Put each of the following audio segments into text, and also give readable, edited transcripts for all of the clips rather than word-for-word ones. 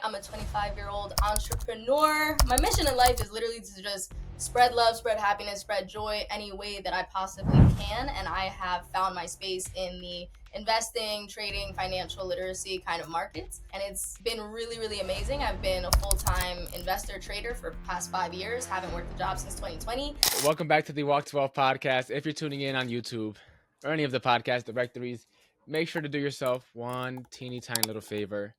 I'm a 25-year-old entrepreneur. My mission in life is literally to just spread love, spread happiness, spread joy any way that I possibly can. And I have found my space in the investing, trading, financial literacy kind of markets. And it's been really, really amazing. I've been a full-time investor trader for the past 5 years. Haven't worked a job since 2020. Welcome back to the Walk 12 podcast. If you're tuning in on YouTube or any of the podcast directories, make sure to do yourself one teeny tiny little favor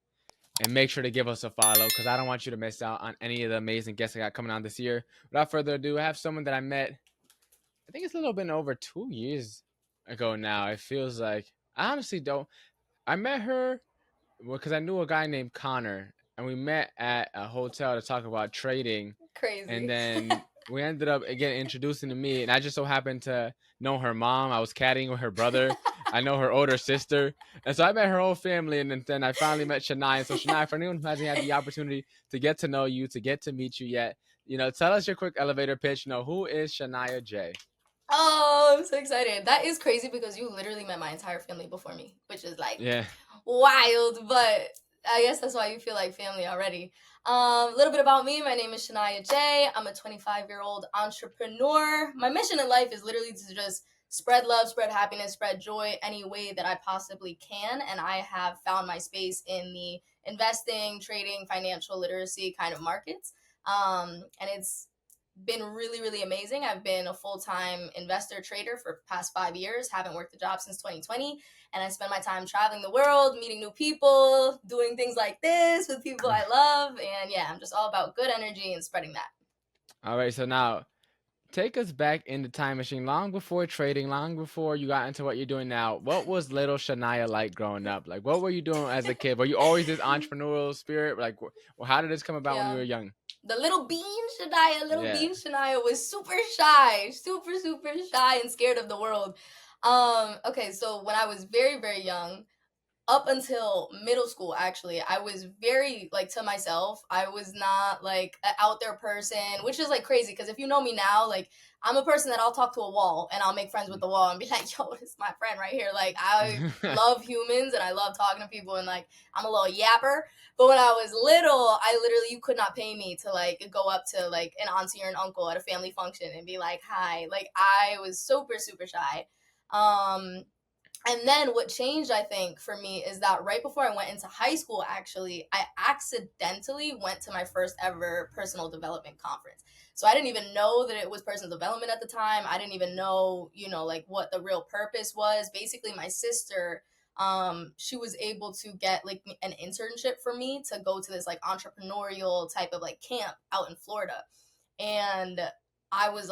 and make sure to give us a follow because I don't want you to miss out on any of the amazing guests I got coming on this year. Without further ado, I have someone that I met, I think it's a little bit over 2 years ago now. It feels like, I honestly don't. I met her because I knew a guy named Connor and we met at a hotel to talk about trading. Crazy. And then we ended up getting introduced to me, and I just so happened to know her mom. I was caddying with her brother. I know her older sister. And so I met her whole family, and then I finally met Shania. So Shania, for anyone who hasn't had the opportunity to get to know you, to get to meet you yet, tell us your quick elevator pitch. Who is Shania Jay? Oh, I'm so excited. That is crazy because you literally met my entire family before me, which is like wild, but I guess that's why you feel like family already. A little bit about me. My name is Shania Jay. I'm a 25-year-old entrepreneur. My mission in life is literally to just spread love, spread happiness, spread joy any way that I possibly can. And I have found my space in the investing, trading, financial literacy kind of markets. And it's been really, really amazing. I've been a full-time investor trader for the past 5 years. Haven't worked a job since 2020. And I spend my time traveling the world, meeting new people, doing things like this with people I love. And yeah, I'm just all about good energy and spreading that. All right, so now take us back in the time machine, long before trading, long before you got into what you're doing now. What was little Shania like growing up? Like, what were you doing as a kid? Were you always this entrepreneurial spirit? Like, how did this come about when you were young? The little bean Shania was super shy and scared of the world. Okay, so when I was very, very young, up until middle school, actually, I was very, to myself. I was not, an out there person, which is, crazy, because if you know me now, I'm a person that I'll talk to a wall, and I'll make friends with the wall, and be like, yo, this is my friend right here. I love humans, and I love talking to people, and, I'm a little yapper. But when I was little, you could not pay me to, go up to, an auntie or an uncle at a family function and be like, hi. I was super, super shy. And then what changed, I think, for me is that right before I went into high school, actually, I accidentally went to my first ever personal development conference. So I didn't even know that it was personal development at the time. I didn't even know, what the real purpose was. Basically, my sister, she was able to get an internship for me to go to this entrepreneurial type of camp out in Florida. And I was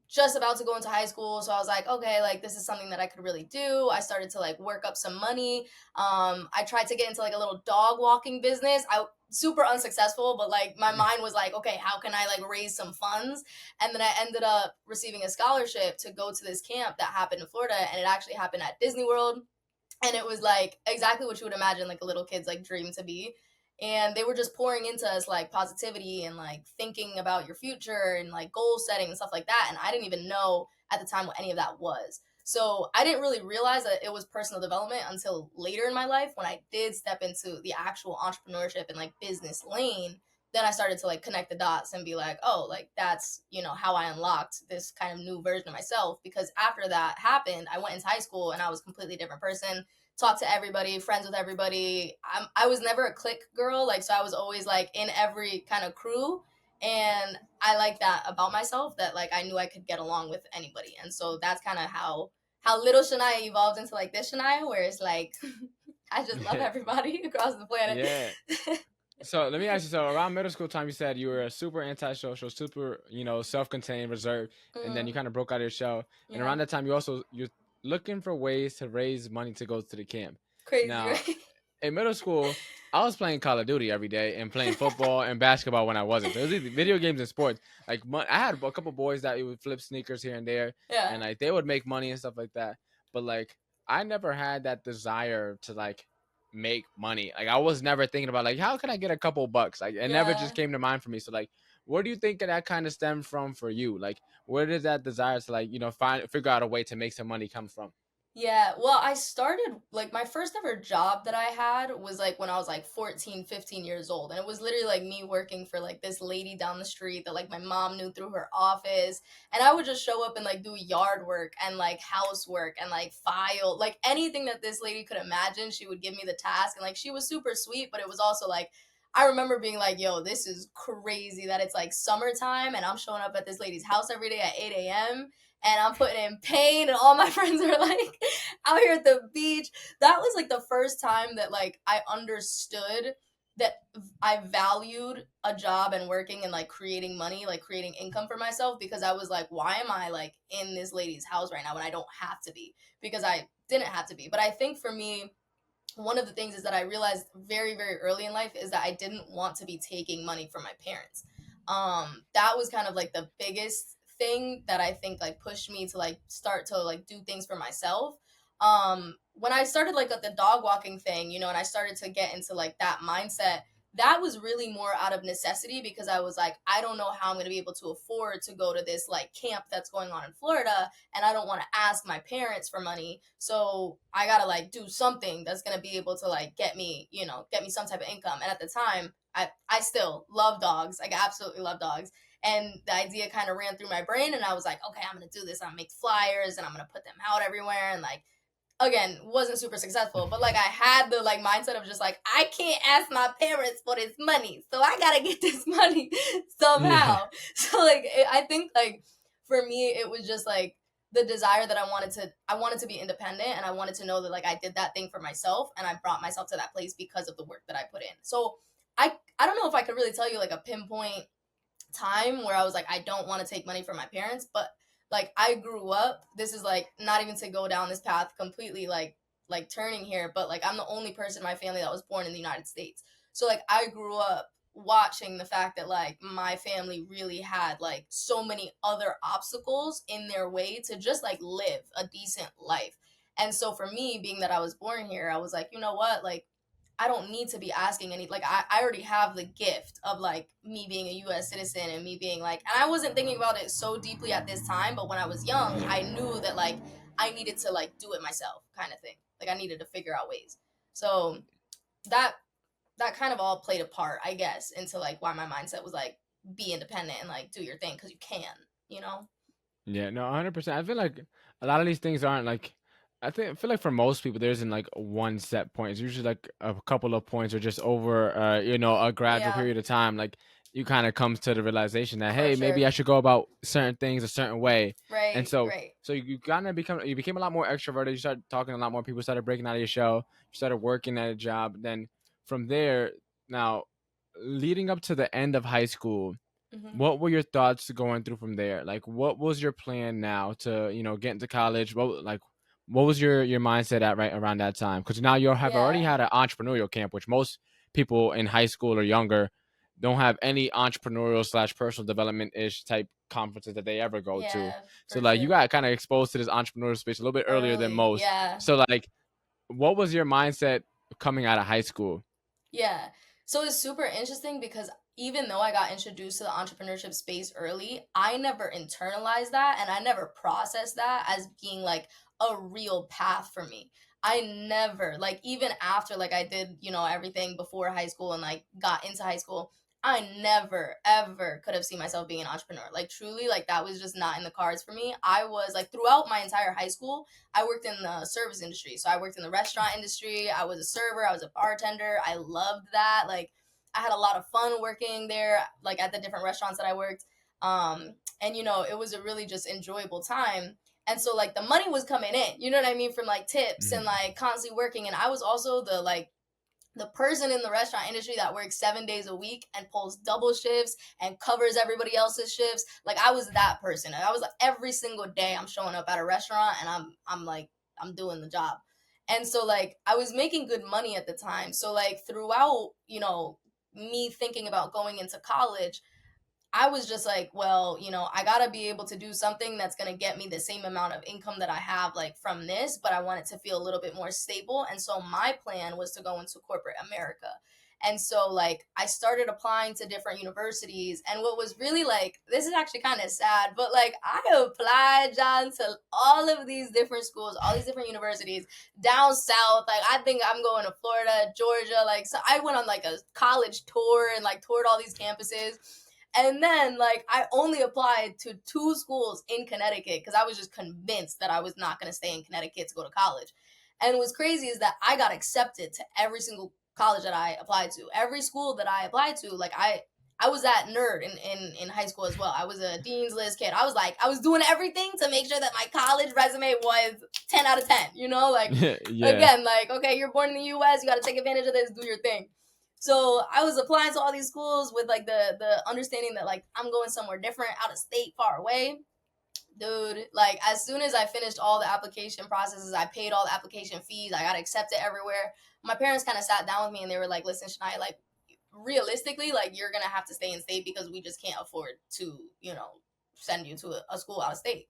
just about to go into high school, so I was like, okay, this is something that I could really do. I started to work up some money. I tried to get into a little dog walking business. I super unsuccessful, but my mind was okay, how can I raise some funds? And then I ended up receiving a scholarship to go to this camp that happened in Florida, and it actually happened at Disney World. And it was exactly what you would imagine a little kid's dream to be. And they were just pouring into us positivity and thinking about your future and goal setting and stuff like that. And I didn't even know at the time what any of that was. So I didn't really realize that it was personal development until later in my life when I did step into the actual entrepreneurship and business lane. Then I started to connect the dots and be oh, that's, how I unlocked this kind of new version of myself. Because after that happened, I went into high school and I was a completely different person. Talk to everybody, friends with everybody. I was never a clique girl, so I was always in every kind of crew, and I like that about myself, that I knew I could get along with anybody. And so that's kind of how little Shania evolved into this Shania, where it's I just love everybody across the planet. Yeah. So let me ask you, so around middle school time, you said you were super antisocial, super, self-contained, reserved, and then you kind of broke out of your shell. And around that time, you're looking for ways to raise money to go to the camp. Crazy, now, right? In middle school, I was playing Call of Duty every day and playing football and basketball when I wasn't. So it was either video games and sports. I had a couple boys that would flip sneakers here and there, and they would make money and stuff like that. But I never had that desire to make money. I was never thinking about how can I get a couple bucks? It never just came to mind for me. So where do you think that kind of stemmed from for you? Where did that desire to figure out a way to make some money come from? Yeah, well, I started like my first ever job that I had was like when I was like 14, 15 years old. And it was literally like me working for like this lady down the street that like my mom knew through her office. And I would just show up and like do yard work and like housework and like file, like anything that this lady could imagine, she would give me the task. And like she was super sweet, but it was also like I remember being like, yo, this is crazy that it's like summertime and I'm showing up at this lady's house every day at 8 a.m. and I'm putting in pain, and all my friends are like out here at the beach. That was like the first time that like I understood that I valued a job and working and like creating money, like creating income for myself, because I was like, why am I like in this lady's house right now when I don't have to be? Because I didn't have to be. But I think for me, one of the things is that I realized very, very early in life is that I didn't want to be taking money from my parents. That was kind of like the biggest thing that I think like pushed me to like start to like do things for myself. When I started like at the dog walking thing, you know, and I started to get into like that mindset, that was really more out of necessity because I was like, I don't know how I'm going to be able to afford to go to this like camp that's going on in Florida, and I don't want to ask my parents for money. So I got to like do something that's going to be able to like get me, you know, get me some type of income. And at the time, I still love dogs. Like, I absolutely love dogs. And the idea kind of ran through my brain, and I was like, okay, I'm going to do this. I'm going to make flyers and I'm going to put them out everywhere. And like, again, wasn't super successful, but like I had the like mindset of just like I can't ask my parents for this money, so I gotta get this money Yeah. somehow. So like I think like for me it was just like the desire that I wanted to be independent, and I wanted to know that like I did that thing for myself and I brought myself to that place because of the work that I put in. So I don't know if I could really tell you like a pinpoint time where I was like, I don't want to take money from my parents, but like I grew up. This is like not even to go down this path completely, like turning here, but like I'm the only person in my family that was born in the United States. So like I grew up watching the fact that like my family really had like so many other obstacles in their way to just like live a decent life. And so for me, being that I was born here, I was like, you know what, like I don't need to be asking any, like I already have the gift of like me being a US citizen and me being like, and I wasn't thinking about it so deeply at this time, but when I was young, I knew that like I needed to like do it myself kind of thing. Like I needed to figure out ways. So that that kind of all played a part, I guess, into like why my mindset was like be independent and like do your thing because you can, you know? Yeah, no, 100%. I feel like a lot of these things aren't like, I feel like for most people there isn't like one set point. It's usually like a couple of points or just over a gradual Yeah, period of time. Like you kind of comes to the realization that for hey, maybe sure. I should go about certain things a certain way. And Right, so right. so you kind of you became a lot more extroverted. You started talking to a lot more people, started breaking out of your shell, you started working at a job. Then from there, now leading up to the end of high school, Hmm. what were your thoughts going through from there? Like, what was your plan now to, get into college? What was your mindset at right around that time? Because now you have already Yeah, had an entrepreneurial camp, which most people in high school or younger don't have any entrepreneurial slash personal development ish type conferences that they ever go to. yeah, So for like, you sure. got kind of exposed to this entrepreneurial space a little bit earlier than Early, most. yeah. So like, what was your mindset coming out of high school? Yeah. So it's super interesting because even though I got introduced to the entrepreneurship space early, I never internalized that and I never processed that as being like a real path for me. I never, like, even after like I did, you know, everything before high school and like got into high school, I never ever could have seen myself being an entrepreneur. Like truly, like that was just not in the cards for me. I was like throughout my entire high school, I worked in the service industry. So I worked in the restaurant industry. I was a server, I was a bartender. I loved that. Like I had a lot of fun working there, like at the different restaurants that I worked. And you know, it was a really just enjoyable time. And so like the money was coming in, you know what I mean, from like tips and Mhm. like constantly working. And I was also the person in the restaurant industry that works 7 days a week and pulls double shifts and covers everybody else's shifts. Like I was that person. I was like every single day I'm showing up at a restaurant and I'm like I'm doing the job. And so like I was making good money at the time. So like throughout, you know, me thinking about going into college, I was just like, well, you know, I gotta be able to do something that's gonna get me the same amount of income that I have like from this, but I want it to feel a little bit more stable. And so my plan was to go into corporate America. And so like I started applying to different universities, and what was really like, this is actually kind of sad, but like I applied, John, to all of these different schools, all these different universities down south. Like I think I'm going to Florida, Georgia. Like so I went on like a college tour and like toured all these campuses. And then like I only applied to 2 schools in Connecticut because I was just convinced that I was not going to stay in Connecticut to go to college. And what's crazy is that I got accepted to every single college that I applied to. Every school that I applied to, like I was that nerd in high school as well. I was a Dean's List kid. I was doing everything to make sure that my college resume was 10 out of 10, you know? Like, Yeah. again, like, okay, you're born in the US, you got to take advantage of this, do your thing. So I was applying to all these schools with like the understanding that like I'm going somewhere different, out of state, far away. Dude, like as soon as I finished all the application processes, I paid all the application fees, I got accepted everywhere. My parents kind of sat down with me and they were like, listen, Shania, like realistically, like you're gonna have to stay in state because we just can't afford to, send you to a school out of state.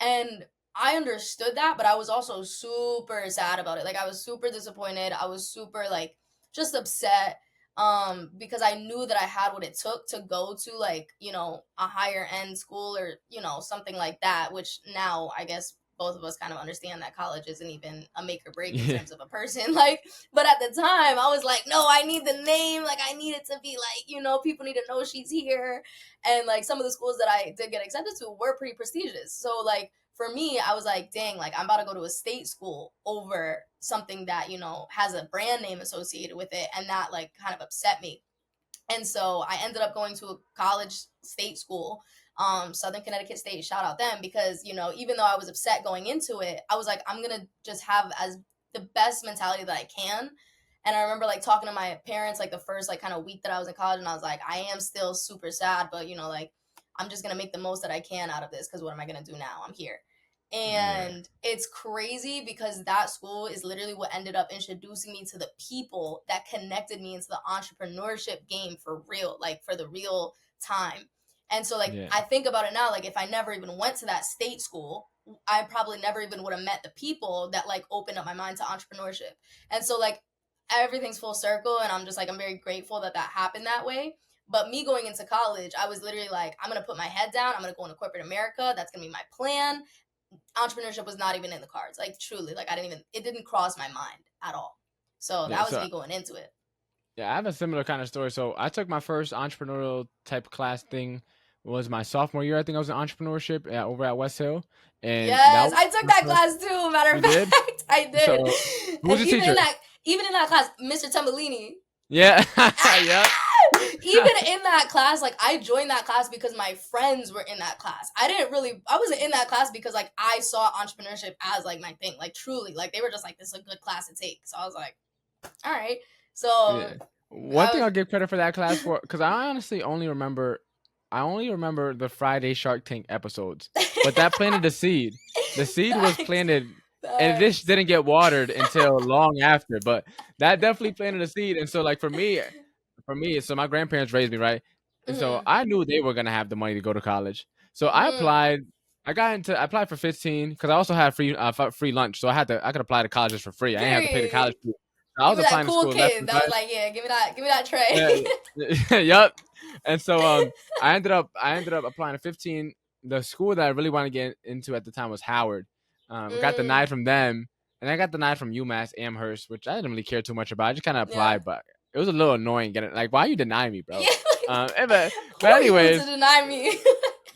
And I understood that, but I was also super sad about it. Like I was super disappointed. I was super like just upset because I knew that I had what it took to go to like, a higher end school or, something like that, which now I guess both of us kind of understand that college isn't even a make or break in Yeah. terms of a person. Like, but at the time I was like, no, I need the name. Like I need it to be like, people need to know she's here. And like some of the schools that I did get accepted to were pretty prestigious. So like for me, I was like, dang, like I'm about to go to a state school over something that, has a brand name associated with it. And that like kind of upset me. And so I ended up going to a college state school, Southern Connecticut State, shout out them, because, even though I was upset going into it, I was like, I'm going to just have as the best mentality that I can. And I remember like talking to my parents like the first like kind of week that I was in college, and I was like, I am still super sad, but like I'm just going to make the most that I can out of this, because what am I going to do now? I'm here. Yeah. And it's crazy because that school is literally what ended up introducing me to the people that connected me into the entrepreneurship game for real, like for the real time. And so like Yeah. I think about it now, like if I never even went to that state school, I probably never even would have met the people that like opened up my mind to entrepreneurship. And so like everything's full circle, and I'm just like I'm very grateful that that happened that way. But me going into college, I was literally like, I'm gonna put my head down, I'm gonna go into corporate America, that's gonna be my plan. Entrepreneurship was not even in the cards. Like truly, like it didn't cross my mind at all. So Yeah. that was So me going into it. yeah, I have a similar kind of story. So I took my first entrepreneurial type class thing was my sophomore year. I think I was in entrepreneurship over at West Hill, and that Yes, was I took my that first. class too. Matter You of did? fact, I did. So who was And your teacher? even in that class, Mr. Tambellini. Yeah. Yep. Even in that class, like I joined that class because my friends were in that class. I wasn't in that class because like I saw entrepreneurship as like my thing. Like truly, like they were just like, this is a good class to take. So I was like, all right. So Yeah. One I thing was I'll give credit for that class for, because I honestly I only remember the Friday Shark Tank episodes, but that planted the seed. The seed was facts, planted, and this facts. didn't get watered until long after. But that definitely planted a seed. And so, like for me, so my grandparents raised me right, and so Mhm. I knew they were gonna have the money to go to college. So I Mhm. applied. I applied for 15 because I also had free lunch, so I could apply to colleges for free. I didn't have to pay the college Period. fee. So I You was were that applying to cool school left kid and that was right. like, yeah, give me that tray. Yeah, yep. And so I ended up applying to 15. The school that I really wanted to get into at the time was Howard. Got Mm, denied from them, and I got denied from UMass Amherst, which I didn't really care too much about. I just kind of yeah. applied, but it was a little annoying getting like, why you deny me, bro? Yeah, like, But who are you to anyways, deny me?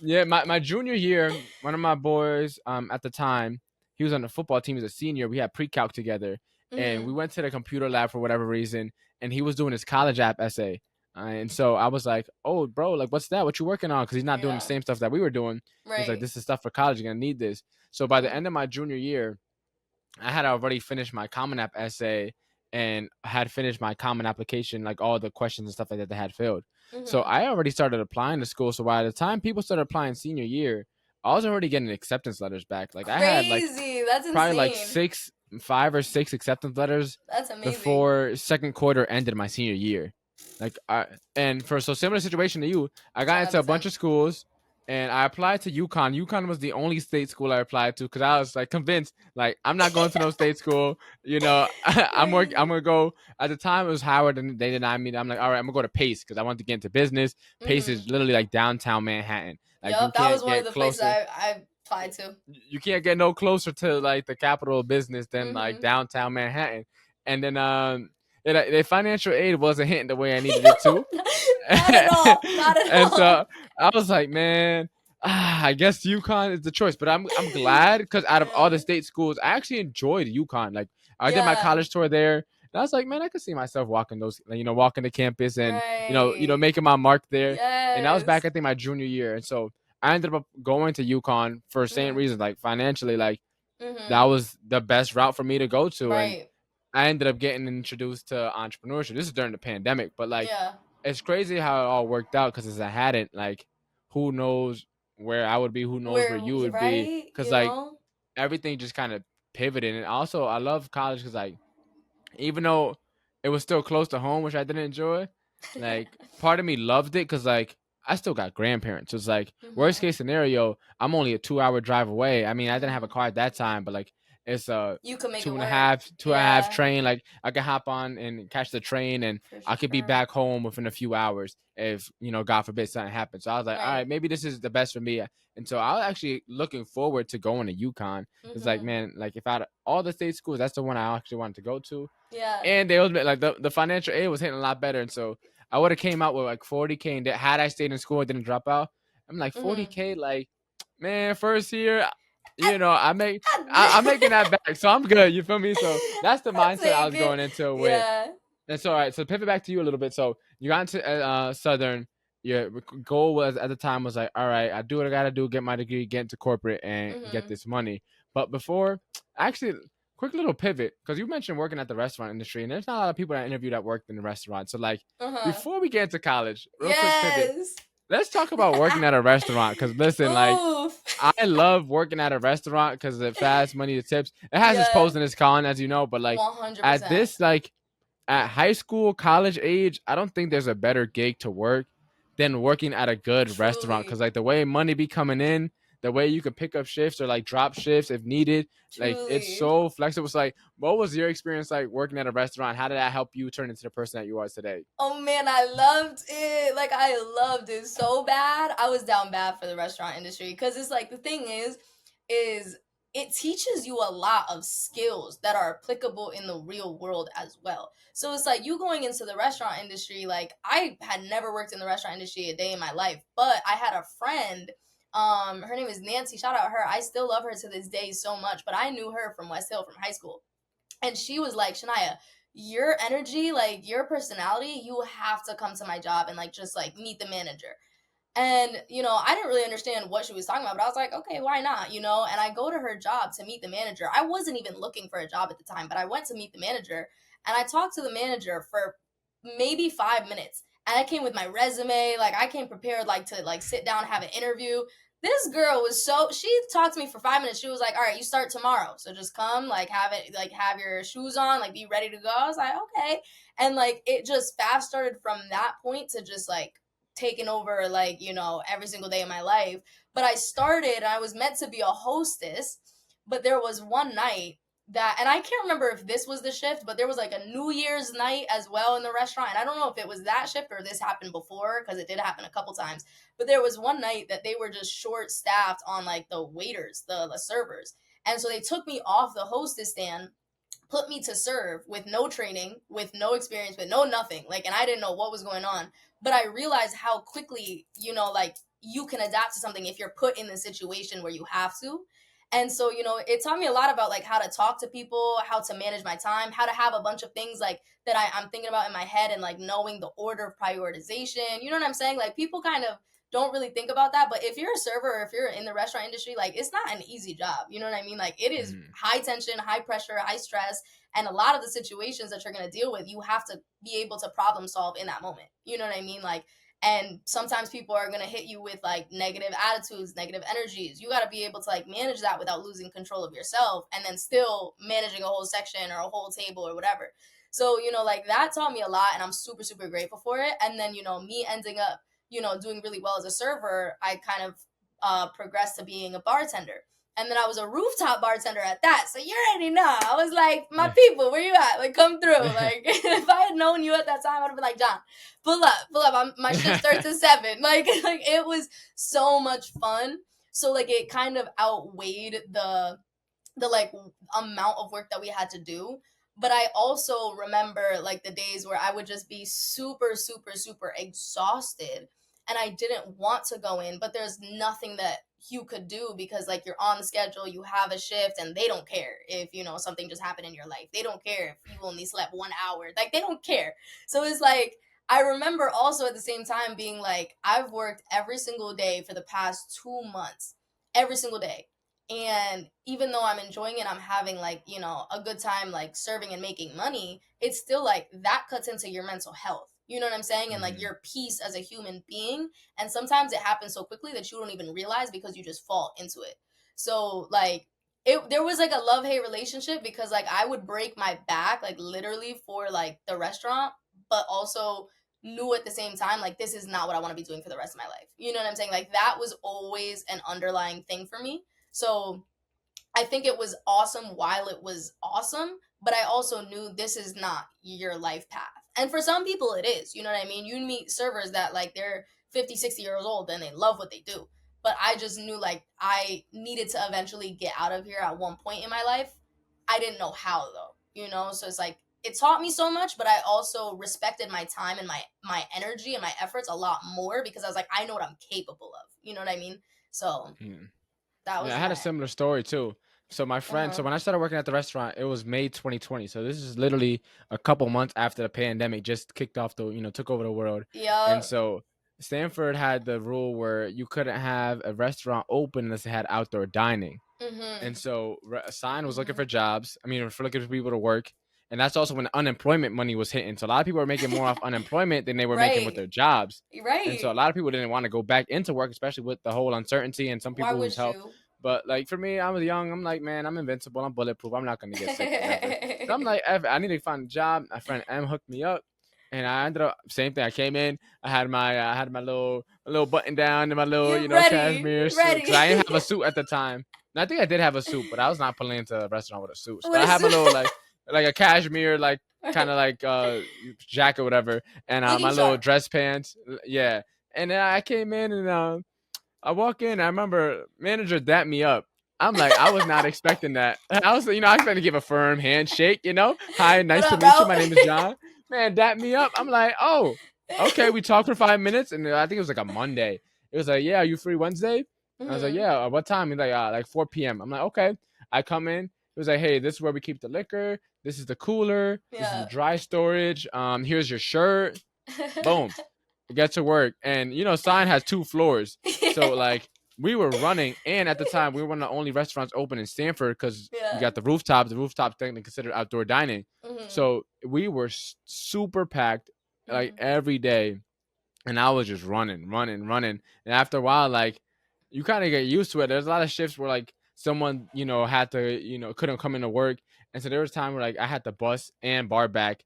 yeah, my junior year, one of my boys at the time, he was on the football team as a senior. We had pre-calc together, and we Mhm. went to the computer lab for whatever reason, and he was doing his college app essay. And so I was like, "Oh, bro, like what's that? What you working on?" Because he's not doing the Yeah. same stuff that we were doing. He's like, Right. "This is stuff for college. You're gonna need this." So by the Mhm. end of my junior year, I had already finished my Common App essay and had finished my Common Application, like all the questions and stuff like that they had filled. So Mhm. I already started applying to school. So by the time people started applying senior year, I was already getting acceptance letters back. Like I had like Crazy. That's probably like insane. 5 or 6 acceptance letters That's amazing. before second quarter ended my senior year. Like and for so similar situation to you, I got into a bunch 100%. of schools. and I applied to UConn. UConn was the only state school I applied to because I was like convinced, like I'm not going to no state school. You know, I'm Crazy. gonna go. At the time, it was Howard, and they denied me. I'm like, all right, I'm gonna go to Pace because I wanted to get into business. Pace is Mhm. literally like downtown Manhattan. Like you Yep, that was can't one of get the places closer. I applied to. You can't get no closer to like the capital of business than like Mhm. downtown Manhattan. And then the financial aid wasn't hitting the way I needed it to. Not at all. Not at And all. so I was like, man, I guess UConn is the choice. But I'm glad because out of all the Yeah. state schools, I actually enjoyed UConn. Like I did my Yeah. college tour there, and I was like, man, I could see myself walking those, like, walking the campus and Right. making my mark there. And that was back, Yes. I think, my junior year. And so I ended up going to UConn for the same Mhm. reasons, like financially, like that Mhm. was the best route for me to go to. And Right. I ended up getting introduced to entrepreneurship. This is during the pandemic, but like Yeah. it's crazy how it all worked out because if I hadn't, like, who knows where I would be, who knows where Where you would be, right, because you like know? everything just kind of pivoted. And also, I love college because like even though it was still close to home, which I didn't enjoy, like part of me loved it because like I still got grandparents. So it's like worst Mhm. case scenario, I'm only a 2 hour drive away. I mean, I didn't have a Mhm. car at that time, but like it's a You could make two it and a work. half, two and a half Yeah, train. Like I could hop on and catch the train, and for I could be sure. back home within a few hours if God forbid something happens. So I was like, all right, Right. maybe this is the best for me. And so I was actually looking forward to going to UConn. It's like, Mhm. man, like if out of all the state schools, that's the one I actually wanted to go to. Yeah. And they was like the financial aid was hitting a lot better, and so I would have came out with like 40K. And had I stayed in school and didn't drop out, I'm like Mhm. 40K. Like, man, first year, I'm I'd making that back, so I'm good. You feel me? So that's the mindset I take was it. going into with. Yeah. And so, all right, so pivot back to you a little bit. So you got into Southern. Your goal was at the time was like, all right, I do what I gotta do, get my degree, get into corporate, and get Mhm. this money. But before, actually, quick little pivot because you mentioned working at the restaurant industry, and there's not a lot of people that interview that worked in the restaurant. So like, Uh-huh. before we get into college, real quick pivot. Yes. Let's talk about working at a restaurant because listen, like Oof. I love working at a restaurant because the fast money, the tips. It has its pros Yeah. and its cons, as you know. But like at 100%. this, like at high school, college age, I don't think there's a better gig to work than working at a good restaurant because Truly. like the way money be coming in, the way you can pick up shifts or like drop shifts if needed, like it's Truly. so flexible. It's like, what was your experience like working at a restaurant? How did that help you turn into the person that you are today? Oh man, I loved it. Like I loved it so bad. I was down bad for the restaurant industry because it's like the thing is it teaches you a lot of skills that are applicable in the real world as well. So it's like you going into the restaurant industry, like I had never worked in the restaurant industry a day in my life, but I had a friend, her name is Nancy, shout out her. I still love her to this day so much, but I knew her from West Hill from high school. And she was like, Shania, your energy, like your personality, you have to come to my job and like just like meet the manager. And, I didn't really understand what she was talking about, but I was like, okay, why not? And I go to her job to meet the manager. I wasn't even looking for a job at the time, but I went to meet the manager and I talked to the manager for maybe 5 minutes. And I came with my resume, like I came prepared, like to like sit down and have an interview. This girl was she talked to me for 5 minutes. She was like, all right, you start tomorrow. So just come, like have it, like have your shoes on, like be ready to go. I was like, okay. And like it just fast started from that point to just like taken over like every single day of my life. But I was meant to be a hostess, but there was one night that, and I can't remember if this was the shift, but there was like a New Year's night as well in the restaurant, and I don't know if it was that shift or this happened before because it did happen a couple times. But there was one night that they were just short staffed on like the waiters, the servers, and so they took me off the hostess stand, put me to serve with no training, with no experience, with no nothing. Like, and I didn't know what was going on. But I realized how quickly, like you can adapt to something if you're put in the situation where you have to. And so, it taught me a lot about like how to talk to people, how to manage my time, how to have a bunch of things like that I'm thinking about in my head and like knowing the order of prioritization. You know what I'm saying? Like people kind of don't really think about that. But if you're a server or if you're in the restaurant industry, like it's not an easy job. You know what I mean? Like it is Mm. high tension, high pressure, high stress. And a lot of the situations that you're going to deal with, you have to be able to problem solve in that moment. You know what I mean? Like, and sometimes people are going to hit you with like negative attitudes, negative energies. You got to be able to like manage that without losing control of yourself and then still managing a whole section or a whole table or whatever. So, like that taught me a lot and I'm super, super grateful for it. And then, me ending up, doing really well as a server, I kind of progress to being a bartender. And then I was a rooftop bartender at that. So you already know. I was like, my people, where you at? Like, come through. Like, if I had known you at that time, I'd have been like, John, pull up, pull up. My shift starts at 7. Like it was so much fun. So like it kind of outweighed the like amount of work that we had to do. But I also remember like the days where I would just be super super super exhausted and I didn't want to go in, but there's nothing that you could do because like you're on the schedule, you have a shift, and they don't care if something just happened in your life. They don't care if you only slept 1 hour. Like they don't care. So it's like I remember also at the same time being like, I've worked every single day for the past 2 months, every single day. And even though I'm enjoying it, I'm having like, a good time like serving and making money, it's still like that cuts into your mental health. You know what I'm saying? And like Mhm. your peace as a human being. And sometimes it happens so quickly that you don't even realize because you just fall into it. So like there was like a love-hate relationship because like I would break my back like literally for like the restaurant, but also knew at the same time like this is not what I want to be doing for the rest of my life. You know what I'm saying? Like that was always an underlying thing for me. So I think it was awesome while it was awesome, but I also knew this is not your life path. And for some people it is, you know what I mean? You meet servers that like they're 50, 60 years old and they love what they do. But I just knew like I needed to eventually get out of here at one point in my life. I didn't know how though, So it's like it taught me so much, but I also respected my time and my energy and my efforts a lot more because I was like I know what I'm capable of. You know what I mean? So Mhm. that Yeah, was I had a that. similar story too. So my friend, so Uh-huh. when I started working at the restaurant, it was May 2020. So this is literally a couple months after the pandemic just kicked off took over the world. And Yup. so Stanford had the rule where you couldn't have a restaurant open unless it had outdoor dining. And Mhm. so Sign was looking for Mhm. jobs. I mean, for looking for people to work. And that's also when unemployment money was hitting. So a lot of people were making more off unemployment than they were making with Right. their jobs. And so a Right. lot of people didn't want to go back into work, especially with the whole uncertainty and some Why people would whose health. you? But like for me, I was young. I'm like, man, I'm invincible. I'm bulletproof. I'm not gonna get sick or whatever. So I'm like, I need to find a job. My friend M hooked me up, and I ended up same thing. I came in. I had my little button down and my little You ready. cashmere suit because I didn't Ready. have a suit at the time. And I think I did have a suit, but I was not pulling into a restaurant with a suit. So What I had is my little like a cashmere like kind of like jacket whatever, and my looking little sharp? dress pants. Yeah, and then I came in and I walk in. I remember manager dapped me up. I'm like, I was not expecting that. I was, I expected to give a firm handshake. Hi, What nice to up, meet you. bro? My name is John. Man, dapped me up. I'm like, oh, okay. We talked for 5 minutes, and I think it was like a Monday. It was like, yeah, are you free Wednesday? I was like, Mhm. yeah. What time? He's like 4 p.m. I'm like, okay. I come in. It was like, hey, this is where we keep the liquor. This is the cooler. This is the Yeah. dry storage. Here's your shirt. Boom, get to work. And Sign has 2 floors. So like we were running, and at the time we were one of the only restaurants open in Stanford because you Yeah. got the rooftop. The rooftop's technically considered outdoor dining. Mhm. So we were super packed like Mhm. every day, and I was just running, running, running. And after a while, like you kind of get used to it. There's a lot of shifts where like someone had to couldn't come into work, and so there was time where like I had to bus and bar back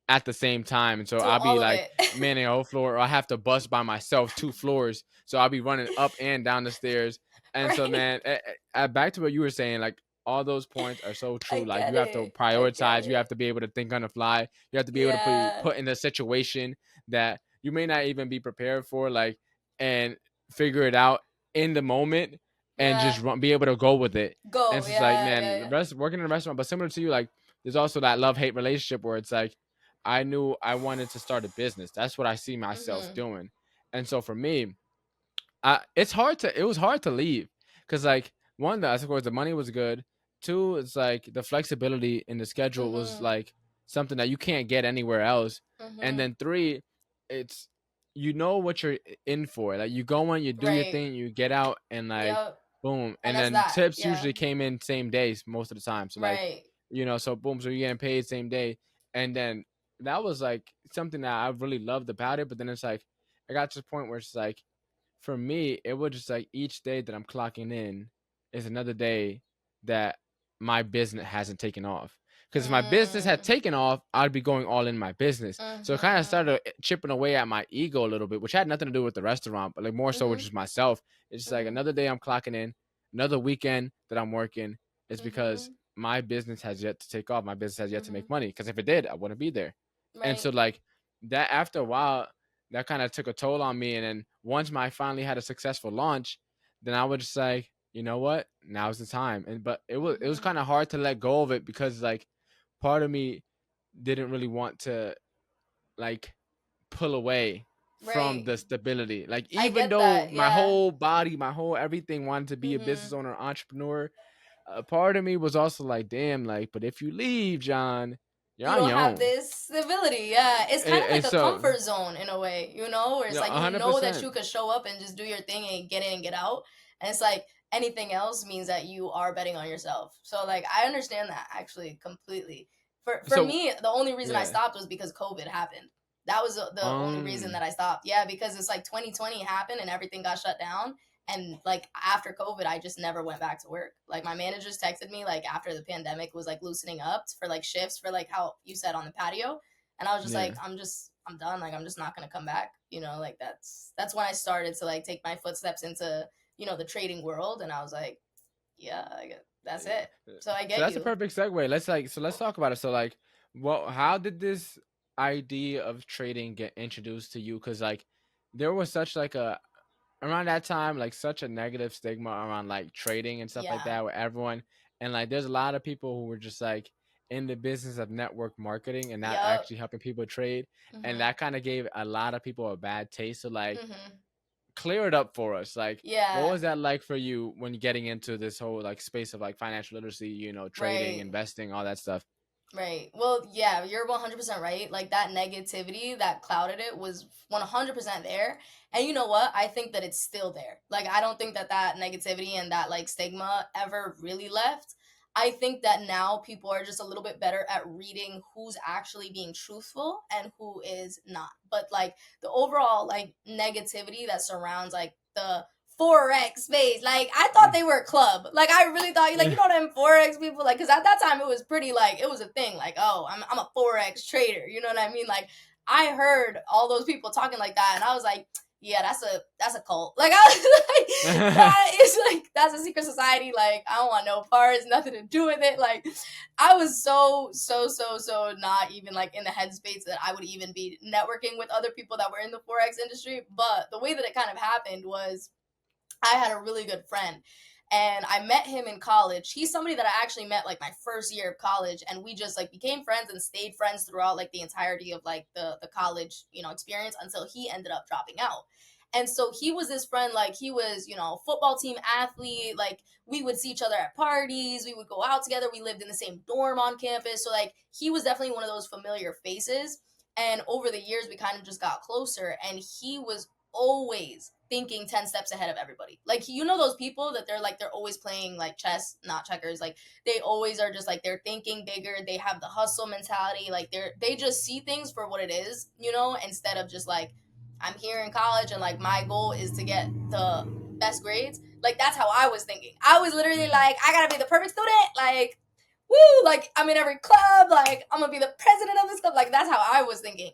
at the same time. And so Doing I'll be all of like it. manning a whole floor, or I have to bus by myself 2 floors. So I'll be running up and down the stairs. And so, Right. man, back to what you were saying, like all those points are so I true. Like you get have to it. I get prioritize. You have it. to be able to think on the fly. You have to be able to be Yeah. put in a situation that you may not even be prepared for, like, and figure it out in the moment and just Yeah. be able to go with it. And Go. it's just like, Yeah. man, Yeah. working in a restaurant, but similar to you, like, there's also that love hate relationship where it's like, I knew I wanted to start a business. That's what I see Yeah. myself Mhm. doing. And so for me, it was hard to leave because like one, of course the money was good. Two, it's like the flexibility in the schedule was Mhm. like something that you can't get anywhere else. And Mhm. then three, it's what you're in for. Like you go in, you do your Right. thing, you get out, and like Yep. boom. And And that's then that. tips Yeah. usually came in same days most of the time. So like Right. so boom, so you're getting paid same day. And then that was like something that I really loved about it. But then it's like I got to the point where it's like for me, it was just like each day that I'm clocking in is another day that my business hasn't taken off. Because if my business had Mm. taken off, I'd be going all in my business. So it kind of Mhm. started chipping away at my ego a little bit, which had nothing to do with the restaurant, but like more so with Mhm. just myself. It's just like Mhm. another day I'm clocking in, another weekend that I'm working. It's because Mhm. my business has yet to take off. My business has yet to make Mhm. money. Because if it did, I wouldn't be there. And so Right. like that after a while, that kind of took a toll on me. And then once I finally had a successful launch, then I would just say, you know what, now's the time. And but it was Mhm. kind of hard to let go of it because like part of me didn't really want to like pull away from Right. the stability. Like I even get though that. my Yeah. whole body, my whole everything wanted to be a business Mhm. owner, entrepreneur, a part of me was also like, damn, like, but if you leave, John, you're You on don't your have own. this stability. Yeah, it's kind of like And a so, comfort zone in a way, where it's no, like you know that 100%. you could show up and just do your thing and get in and get out. And it's like anything else means that you are betting on yourself. So like I understand that actually completely. For So me, the only reason I yeah. stopped was because COVID happened. That was the only reason Um that I stopped. Yeah, because it's like 2020 happened and everything got shut down. And like after COVID, I just never went back to work. Like my managers texted me like after the pandemic was like loosening up for like shifts for like how you said on the patio, and I was just like, yeah. I'm done. Like I'm just not gonna come back. Like that's when I started to like take my footsteps into the trading world, and I was like, yeah, that's Yeah. it. So I So get that's a you. perfect segue. Let's talk about it. So like, well, how did this idea of trading get introduced to you? Because like, there was such like a around that time like such a negative stigma around like trading and stuff like Yeah. that with everyone, and like there's a lot of people who were just like in the business of network marketing and not Yep. actually helping people trade, and Mhm. that kind of gave a lot of people a bad taste. So like, Mhm. clear it up for us. Like, what Yeah. was that like for you when getting into this whole like space of like financial literacy, trading, Right. investing, all that stuff? Right. Well, yeah, you're 100% right. Like that negativity that clouded it was 100% there. And you know what? I think that it's still there. Like I don't think that that negativity and that like stigma ever really left. I think that now people are just a little bit better at reading who's actually being truthful and who is not. But like the overall like negativity that surrounds like the Forex space. Like I thought they were a club. Like I really thought like them Forex people like because at that time it was pretty like it was a thing like oh I'm a Forex trader. You know what I mean? Like I heard all those people talking like that and I was like yeah that's a cult. Like I was like that is like that's a secret society. Like I don't want no parts, nothing to do with it. Like I was so not even like in the headspace that I would even be networking with other people that were in the Forex industry. But the way that it kind of happened was I had a really good friend and I met him in college. He's somebody that I actually met like my first year of college and we just like became friends and stayed friends throughout like the entirety of like the college, experience until he ended up dropping out. And so he was this friend, like he was, football team athlete. Like we would see each other at parties, we would go out together. We lived in the same dorm on campus. So like he was definitely one of those familiar faces. And over the years, we kind of just got closer. And he was always thinking 10 steps ahead of everybody. Like, those people that they're always playing like chess, not checkers. Like, they always are just like, they're thinking bigger. They have the hustle mentality. Like, they just see things for what it is, instead of just like, I'm here in college and like my goal is to get the best grades. Like, that's how I was thinking. I was literally like, I gotta be the perfect student. Like, woo, like I'm in every club. Like, I'm gonna be the president of this club. Like, that's how I was thinking.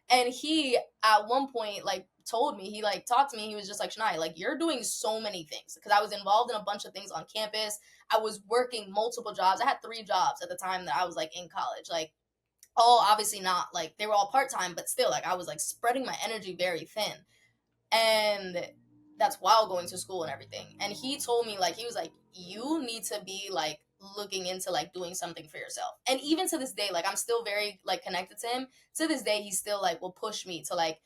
And he at one point like told me, he like talked to me, he was just like, Shania, like you're doing so many things. Because I was involved in a bunch of things on campus. I was working multiple jobs. I had 3 jobs at the time that I was like in college. Like all obviously not like they were all part-time, but still like I was like spreading my energy very thin. And that's while going to school and everything. And he told me like he was like you need to be like looking into like doing something for yourself. And even to this day, like I'm still very like connected to him. To this day, he still like will push me to like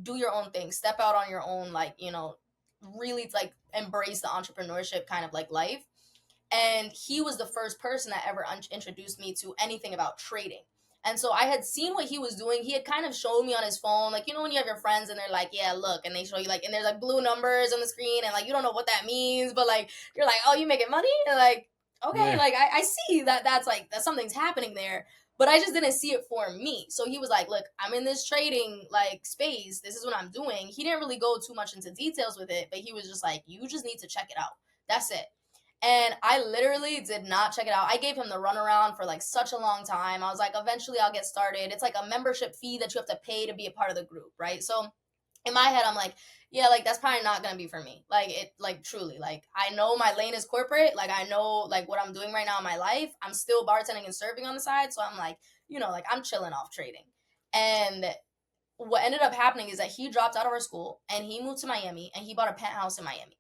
do your own thing, step out on your own, like really like embrace the entrepreneurship kind of like life. And he was the first person that ever introduced me to anything about trading. And so I had seen what he was doing. He had kind of shown me on his phone, like, when you have your friends and they're like, yeah, look, and they show you like, and there's like blue numbers on the screen and like, you don't know what that means, but like, you're like, oh, you making money? And like, okay, Yeah. like, I see that that's like, that something's happening there, but I just didn't see it for me. So he was like, look, I'm in this trading like space. This is what I'm doing. He didn't really go too much into details with it, but he was just like, you just need to check it out. That's it. And I literally did not check it out. I gave him the runaround for like such a long time. I was like, eventually I'll get started. It's like a membership fee that you have to pay to be a part of the group, right? So in my head, I'm like, yeah, like that's probably not gonna be for me. Like it, like truly, like I know my lane is corporate. Like I know like what I'm doing right now in my life. I'm still bartending and serving on the side, so I'm like, like I'm chilling off trading. And what ended up happening is that he dropped out of our school and he moved to Miami and he bought a penthouse in Miami.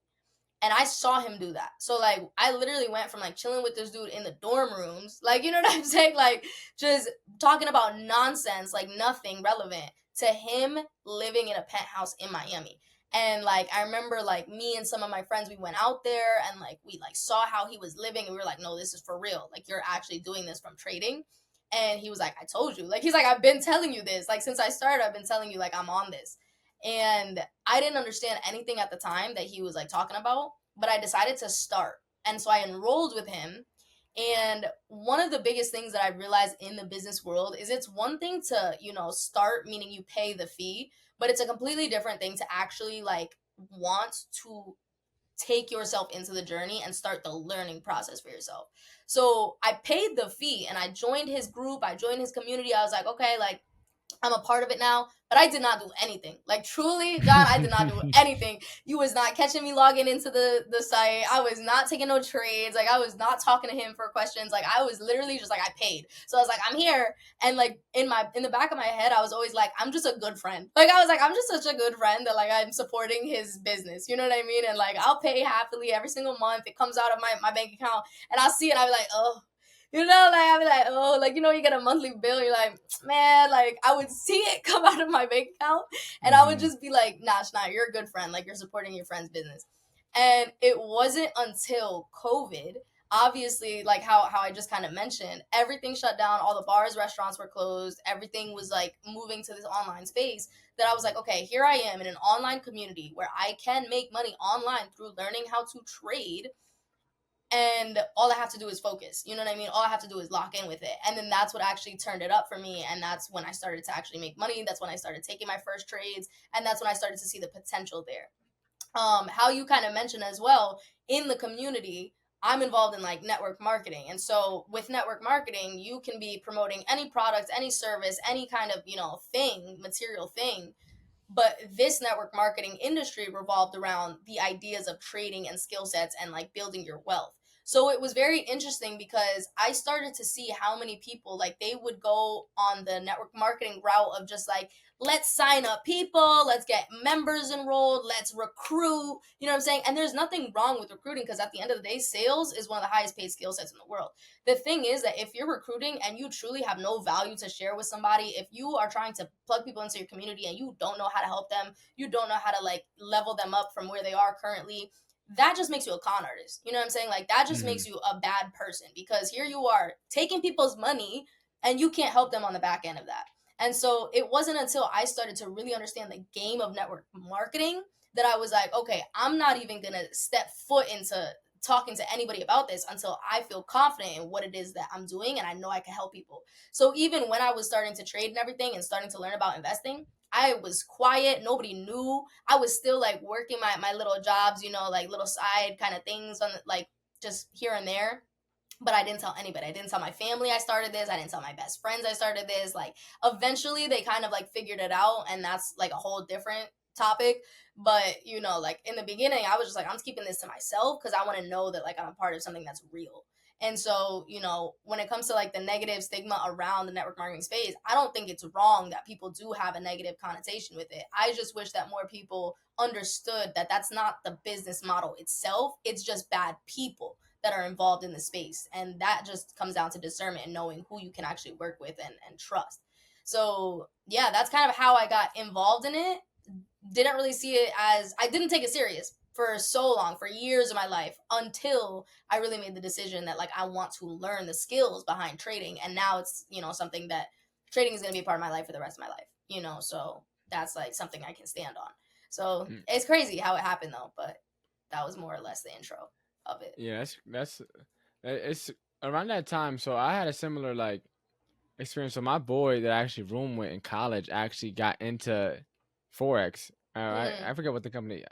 And I saw him do that. So like I literally went from like chilling with this dude in the dorm rooms, like you know what I'm saying, like just talking about nonsense, like nothing relevant, to him living in a penthouse in Miami. And like I remember like me and some of my friends, we went out there and like we like saw how he was living and we were like, no, this is for real. Like you're actually doing this from trading. And he was like, I told you. Like he's like, I've been telling you this. Like since I started, I've been telling you like I'm on this. And I didn't understand anything at the time that he was like talking about, but I decided to start. And so I enrolled with him. And one of the biggest things that I realized in the business world is it's one thing to, start, meaning you pay the fee, but it's a completely different thing to actually like want to take yourself into the journey and start the learning process for yourself. So I paid the fee and I joined his group, I joined his community. I was like, okay, like I'm a part of it now, but I did not do anything. Like truly, John, I did not do anything. You was not catching me logging into the site. I was not taking no trades. Like I was not talking to him for questions. Like I was literally just like I paid. So I was like, I'm here. And like in the back of my head, I was always like, I'm just a good friend. Like I was like, I'm just such a good friend that like I'm supporting his business. You know what I mean? And like I'll pay happily every single month. It comes out of my bank account and I'll see it. I'll be like, oh, like I'd be like, oh, like you get a monthly bill, you're like, man, like I would see it come out of my bank account, and I would Mm-hmm. just be like, nah, Shania, you're a good friend, like you're supporting your friend's business. And it wasn't until COVID, obviously, like how I just kind of mentioned, everything shut down, all the bars, restaurants were closed, everything was like moving to this online space. That I was like, okay, here I am in an online community where I can make money online through learning how to trade, and all I have to do is focus. You know what I mean? All I have to do is lock in with it. And then that's what actually turned it up for me. And that's when I started to actually make money. That's when I started taking my first trades. And that's when I started to see the potential there. How you kind of mentioned as well, in the community, I'm involved in like network marketing. And so with network marketing, you can be promoting any product, any service, any kind of, thing, material thing, but this network marketing industry revolved around the ideas of trading and skill sets and like building your wealth. So it was very interesting because I started to see how many people like they would go on the network marketing route of just like, let's sign up people, let's get members enrolled, let's recruit, you know what I'm saying? And there's nothing wrong with recruiting because at the end of the day, sales is one of the highest paid skill sets in the world. The thing is that if you're recruiting and you truly have no value to share with somebody, if you are trying to plug people into your community and you don't know how to help them, you don't know how to like level them up from where they are currently, that just makes you a con artist. You know what I'm saying? Like that just Mm-hmm. makes you a bad person because here you are taking people's money and you can't help them on the back end of that. And so it wasn't until I started to really understand the game of network marketing that I was like, okay, I'm not even going to step foot into talking to anybody about this until I feel confident in what it is that I'm doing and I know I can help people. So even when I was starting to trade and everything and starting to learn about investing, I was quiet. Nobody knew. I was still like working my little jobs, like little side kind of things on like just here and there. But I didn't tell anybody. I didn't tell my family I started this. I didn't tell my best friends I started this. Like eventually they kind of like figured it out, and that's like a whole different topic. But like in the beginning, I was just like, I'm keeping this to myself because I want to know that like I'm a part of something that's real. And so, when it comes to like the negative stigma around the network marketing space, I don't think it's wrong that people do have a negative connotation with it. I just wish that more people understood that that's not the business model itself. It's just bad people that are involved in the space. And that just comes down to discernment and knowing who you can actually work with and trust. So yeah, that's kind of how I got involved in it. Didn't really see it as, I didn't take it serious for so long, for years of my life, until I really made the decision that like I want to learn the skills behind trading. And now it's, something that trading is going to be a part of my life for the rest of my life, so that's like something I can stand on. So it's crazy how it happened though, but that was more or less the intro of it. Yeah, that's it's around that time. So I had a similar like experience. So my boy that I actually roomed with in college actually got into forex. I Mm, forget what the company,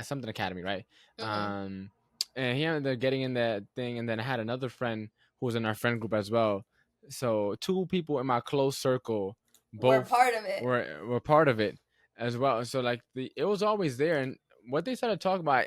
something academy, right? mm-hmm. Um, and he ended up getting in that thing. And then I had another friend who was in our friend group as well. So two people in my close circle We're both part of it. were part of it as well. So like it was always there. And what they started talking about,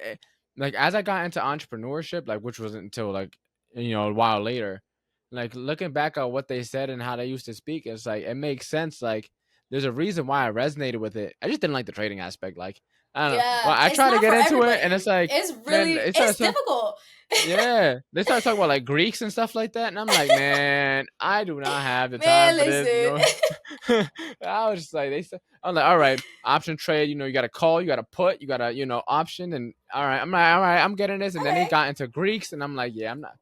like as I got into entrepreneurship, like which wasn't until like a while later, like looking back at what they said and how they used to speak, it's like it makes sense. Like there's a reason why I resonated with it. I just didn't like the trading aspect. Like I don't know. Well, Yeah, I it's tried to not get for into it, and everybody. it's like, It's man, really it it's started talking. difficult. Yeah, they started talking about like Greeks and stuff like that, and I'm like, man, I do not have the Man, time for this. listen. I was just like, they said, I'm like, all right, option trade. You got to call, you got to put, you got to, option, and all right, I'm like, all right, I'm getting this, and then they Okay. got into Greeks, and I'm like, yeah, I'm not,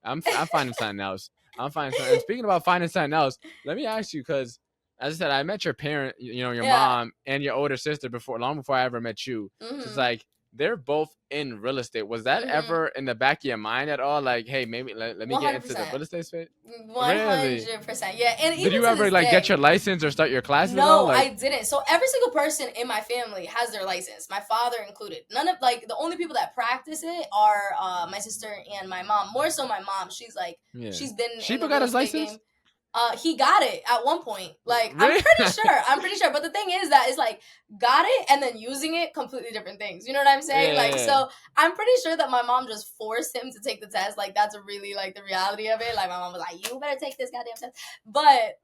I'm finding something else. I'm finding something. And speaking about finding something else, let me ask you, because as I said, I met your parent, your Yeah. mom and your older sister long before I ever met you. So it's Mhm. like they're both in real estate. Was that Mhm. ever in the back of your mind at all? Like, hey, maybe let me get into the 100%. real estate space. One Really? hundred percent. Yeah, and Did even you to ever this like get day. your license or start your classes at all? No, I Like, didn't. So every single person in my family has their license, my father included. None of like the only people that practice it are my sister and my mom. More so my mom. She's like yeah, she's been in Sheba the got real his estate license. game. He got it at one point. Like I'm Really? pretty sure. I'm pretty sure. But the thing is that it's like got it and then using it completely different things. You know what I'm saying? Like Yeah, so I'm pretty sure that my mom just forced him to take the test. Like that's really like the reality of it. Like my mom was like, "You better take this goddamn test." But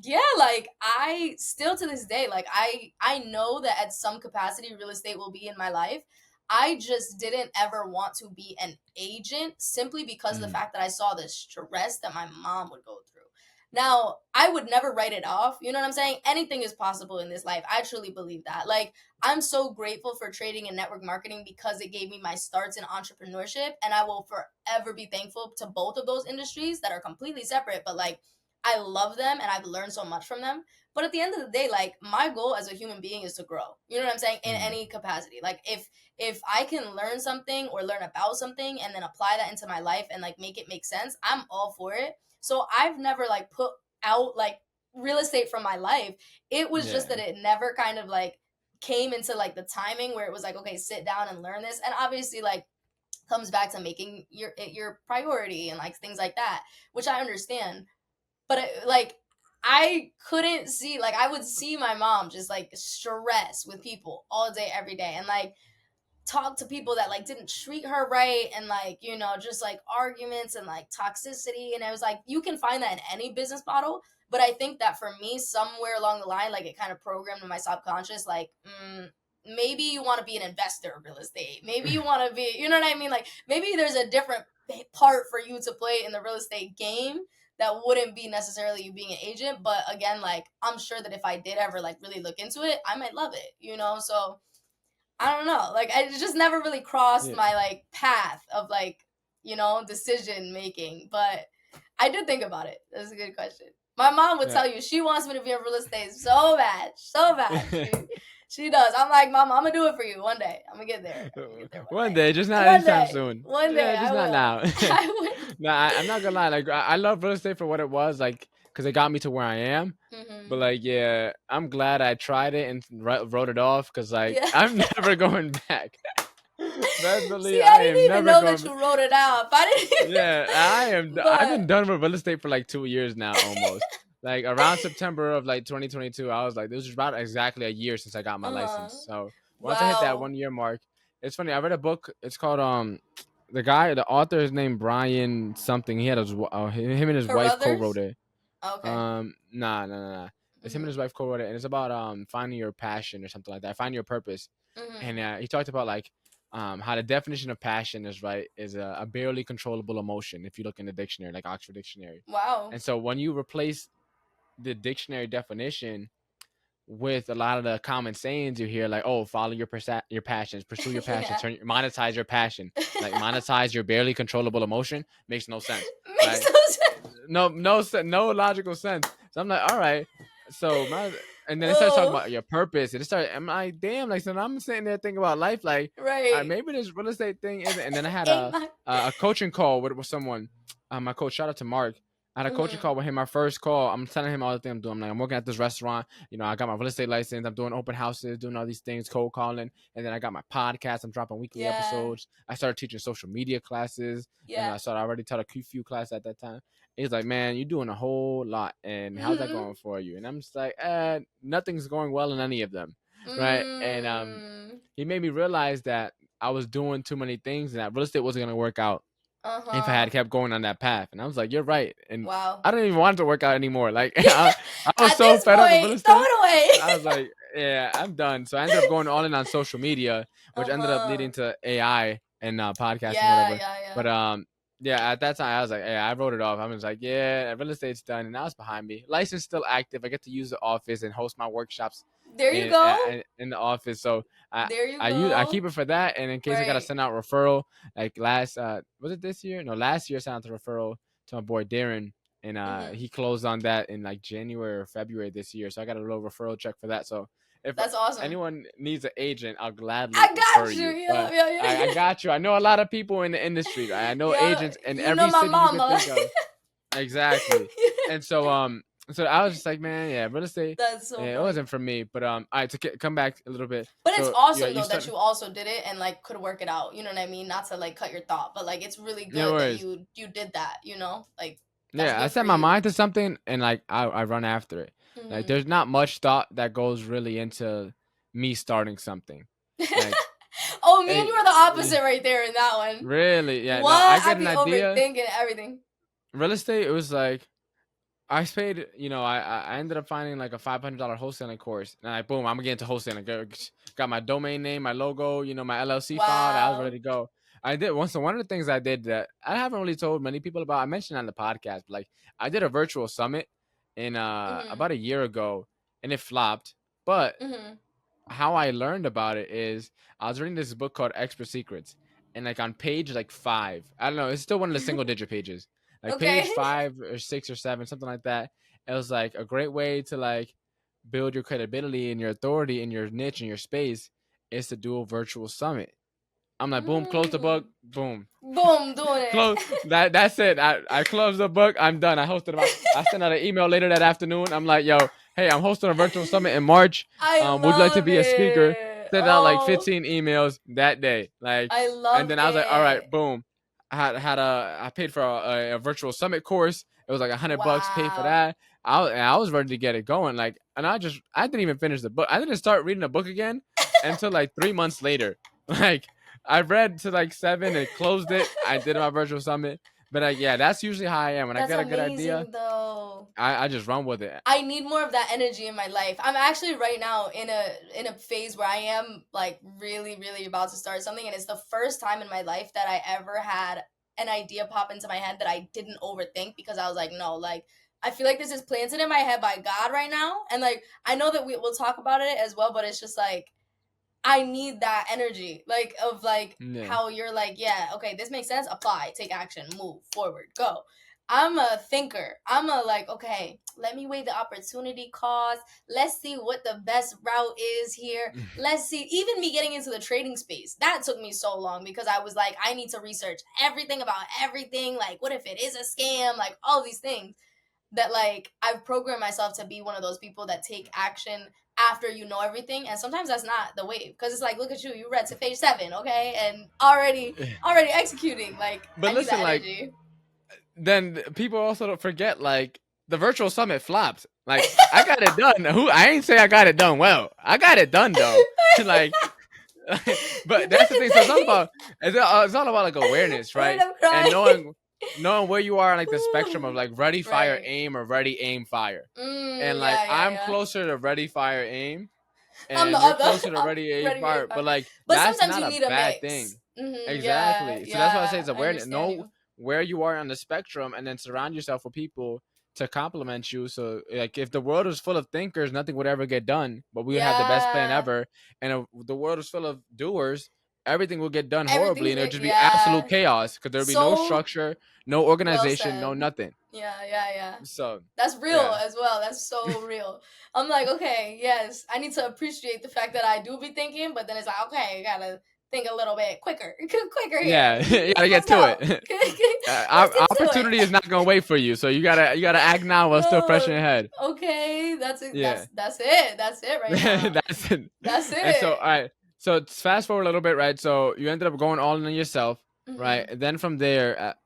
yeah, like I still to this day like I know that at some capacity real estate will be in my life. I just didn't ever want to be an agent simply because of the mm, fact that I saw the stress that my mom would go through. Now, I would never write it off. You know what I'm saying? Anything is possible in this life. I truly believe that. Like, I'm so grateful for trading and network marketing because it gave me my starts in entrepreneurship. And I will forever be thankful to both of those industries that are completely separate. But like, I love them and I've learned so much from them. But at the end of the day, like my goal as a human being is to grow. You know what I'm saying? In mm, any capacity. Like if I can learn something or learn about something and then apply that into my life and like make it make sense, I'm all for it. So I've never like put out like real estate from my life. It was just yeah, that it never kind of like came into like the timing where it was like, okay, sit down and learn this. And obviously like comes back to making your priority and like things like that, which I understand. But like I couldn't see like I would see my mom just like stress with people all day every day and like talk to people that like didn't treat her right and like just like arguments and like toxicity. And I was like you can find that in any business model, but I think that for me somewhere along the line like it kind of programmed in my subconscious like maybe you want to be an investor of real estate, maybe you want to be, you know what I mean, like maybe there's a different part for you to play in the real estate game that wouldn't be necessarily you being an agent. But again, like I'm sure that if I did ever like really look into it I might love it. So I don't know. Like I just never really crossed yeah, my like path of like, decision making. But I did think about it. That's a good question. My mom would yeah. tell you she wants me to be in real estate so bad. So bad. She does. I'm like, Mom, I'm gonna do it for you one day. I'm gonna get there. I'm gonna get there one One day. day, just not One anytime day. soon. One day Yeah, just I not will. now. I will. Nah, I'm not gonna lie. Like, I love real estate for what it was, like, because it got me to where I am. But Mm-hmm. like, yeah, I'm glad I tried it and wrote it off because like Yeah. I'm never going back. Best See, believe I I didn't am even never know that going. you wrote it off. I didn't Yeah, I am. even I've been but done with real estate for like 2 years now, almost. Like around September of like 2022, I was like, this was about exactly a year since I got my uh-huh. license. So once I hit that Wow. 1 year mark, it's funny. I read a book. It's called the author is named Brian something. He had him and his wife co-wrote Carruthers? it. Okay. Nah. It's him and Mm-hmm. his wife co-wrote it, and it's about finding your passion or something like that. Finding your purpose, Mm-hmm. and he talked about like how the definition of passion is a barely controllable emotion if you look in the dictionary, like Oxford Dictionary. Wow. And so when you replace the dictionary definition with a lot of the common sayings you hear, like, oh, follow your passions, pursue your passion, Yeah. monetize your passion, like monetize your barely controllable emotion, makes no sense, Makes right? no sense. No logical sense. So I'm like, all right. So my and then it starts talking Oh, about your purpose. And it started. I'm like, damn. Like, so I'm sitting there thinking about life. Like, right. maybe this real estate thing isn't. And then I had Ain't my a coaching call with someone. My coach, shout out to Mark. I had a coaching Mhm. call with him. My first call, I'm telling him all the things I'm doing. I'm like, I'm working at this restaurant. I got my real estate license. I'm doing open houses, doing all these things, cold calling, and then I got my podcast. I'm dropping weekly Yeah. episodes. I started teaching social media classes, and Yeah. I started I already taught a few class at that time. He's like, man, you're doing a whole lot, and how's that Mhm. going for you? And I'm just like, nothing's going well in any of them, right? And Mm. he made me realize that I was doing too many things, and that real estate wasn't gonna work out if I had Uh-huh. kept going on that path. And I was like, you're right. And Wow. I don't even want it to work out anymore. Like I was At so this fed up with real point, throw estate. it away. I was like, yeah, I'm done. So I ended up going all in on social media, which ended up Uh-huh. leading to AI and podcasting, Yeah, whatever. yeah, yeah. But yeah, at that time I was like, yeah, I wrote it off. I was like, yeah, real estate's done, and now it's behind me. License still active. I get to use the office and host my workshops There you go. in the office. So I There you I go. keep it for that, and in case I gotta Right. send out referral, like last was it this year? No, last year I sent out the referral to my boy Darren, and Mhm. he closed on that in like January or February this year. So I got a little referral check for that. So if That's awesome. anyone needs an agent, I'll gladly I refer got you. you. Yeah, But yeah, I yeah. got you. I know a lot of people in the industry. Right? I know Yeah, agents in you know every my city you could mama. think of. Exactly. And so I was just like, man, yeah, real estate, That's so yeah, it funny. wasn't for me. But all right, to come back a little bit. But it's So yeah, awesome you though that start. you also did it and like could work it out. You know what I mean? Not to like cut your thought, but like it's really No good that worries. you did that, you know? Like that's Yeah, I good for set my you. mind to something and like I run after it. Like Mhm. there's not much thought that goes really into me starting something. Like Oh, me and you are the eh, opposite right there in that one. really, yeah. No, I What? get I'd an be idea. overthinking everything. Real estate, it was like I paid, I ended up finding like a $500 wholesaling course, and I boom, I'm gonna get into wholesaling. Got my domain name, my logo, my LLC filed. I was ready Wow. to go. I did once. So one of the things I did that I haven't really told many people about. I mentioned on the podcast, but like I did a virtual summit in Mhm. about a year ago, and it flopped. But Mhm. how I learned about it is I was reading this book called Expert Secrets, and like on page like 5, I don't know, it's still one of the single digit pages, like Okay. page 5 or 6 or 7, something like that. It was like a great way to like build your credibility and your authority in your niche and your space is to do a virtual summit. I'm like, boom, close the book, Mm. boom, Boom, doing close it. that's it. I closed the book. I'm done. I hosted about. I sent out an email later that afternoon. I'm like, yo, hey, I'm hosting a virtual summit in March. I Would you like to love be a speaker? it. Sent out like Oh, 15 emails that day. Like, I and love then I was like, all right, it. boom. I paid for a virtual summit course. It was like $100. Paid for Wow. that. I was ready to get it going. Like, and I didn't even finish the book. I didn't start reading the book again until like 3 months later. Like, I read to like 7 and closed it. I did my virtual summit. But yeah, that's usually how I am. When I That's get a good idea, amazing though. I just run with it. I need more of that energy in my life. I'm actually right now in a phase where I am like really really about to start something, and it's the first time in my life that I ever had an idea pop into my head that I didn't overthink, because I was like, no, like I feel like this is planted in my head by God right now, and like I know that we'll talk about it as well, but it's just like I need that energy, like of like Yeah. how you're like, yeah, okay, this makes sense. Apply, take action, move forward, go. I'm a thinker. I'm a like, okay, let me weigh the opportunity cost. Let's see what the best route is here. Let's see. Even me getting into the trading space, that took me so long because I was like, I need to research everything about everything. Like, what if it is a scam? Like all these things that like I've programmed myself to be one of those people that take action after you know everything, and sometimes that's not the wave, because it's like, look at you, you read to page 7, okay, and already executing. Like But I need listen, that like energy. then people also don't forget like the virtual summit flopped. Like I got it done. Who I ain't say I got it done well. I got it done though. like You but did that's the the thing. So thing. it's all about like awareness, Wait, right? I'm And crying. knowing where you are on like the spectrum of like ready, fire, Right. aim, or ready, aim, fire. And like Yeah, yeah, I'm yeah. closer to ready, fire, aim, I'm the and you're other. closer to I'm ready, aim, ready, fire. ready. But like But that's sometimes not you a need a bad thing. mix. Yeah, Exactly. So that's why I say yeah. it's I awareness. understand Know you. where you are on the spectrum, and then surround yourself with people to complement you. So like if the world was full of thinkers, nothing would ever get done. But we would have the best plan Yeah. ever. And if the world is full of doers, everything will get done horribly, Everything's and it would just be absolute yeah. chaos because there would be no So structure, no well organization, no said. nothing. Yeah, yeah, yeah. So That's real yeah. as well. That's so real. I'm like, okay, yes, I need to appreciate the fact that I do be thinking, but then it's like, okay, I gotta think a little bit quicker here. Yeah, you gotta get Let's to go. it. Let's get to Opportunity is it. not gonna wait for you, so you gotta act now while it's still fresh in No, your head. okay, that's it. Yeah. That's it. That's it right now. That's it. That's And so, it. all right. So fast forward a little bit, right? So you ended up going all in on yourself, right? Hmm. And then from there, at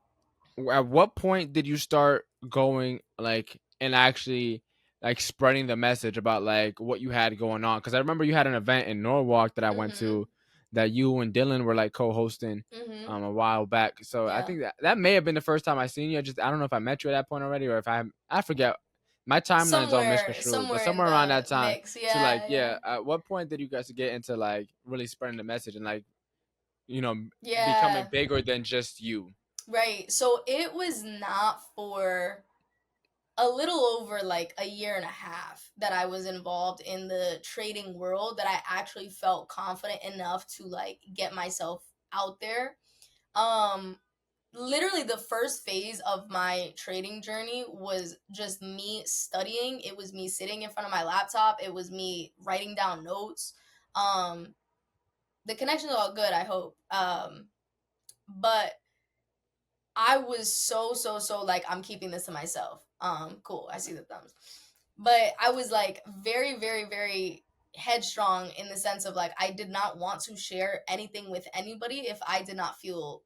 what point did you start going like and actually like spreading the message about like what you had going on? Because I remember you had an event in Norwalk that I went Hmm. to that you and Dylan were like co-hosting Hmm. a while back. So I Yeah. think that may have been the first time I seen you. I don't know if I met you at that point already or if I forget. My timeline is all misconstrued, but Somewhere in somewhere around the that time. mix. So like, Yeah, yeah. yeah, at what point did you guys get into like really spreading the message and like you know becoming Yeah. bigger than just you? Right. So it was not for a little over like a year and a half that I was involved in the trading world that I actually felt confident enough to like get myself out there. Um Literally the first phase of my trading journey was just me studying. It was me sitting in front of my laptop. It was me writing down notes. Um the connection's all good, I hope. But I was so like I'm keeping this to myself. Cool. I see the thumbs. But I was like very headstrong in the sense of like I did not want to share anything with anybody if I did not feel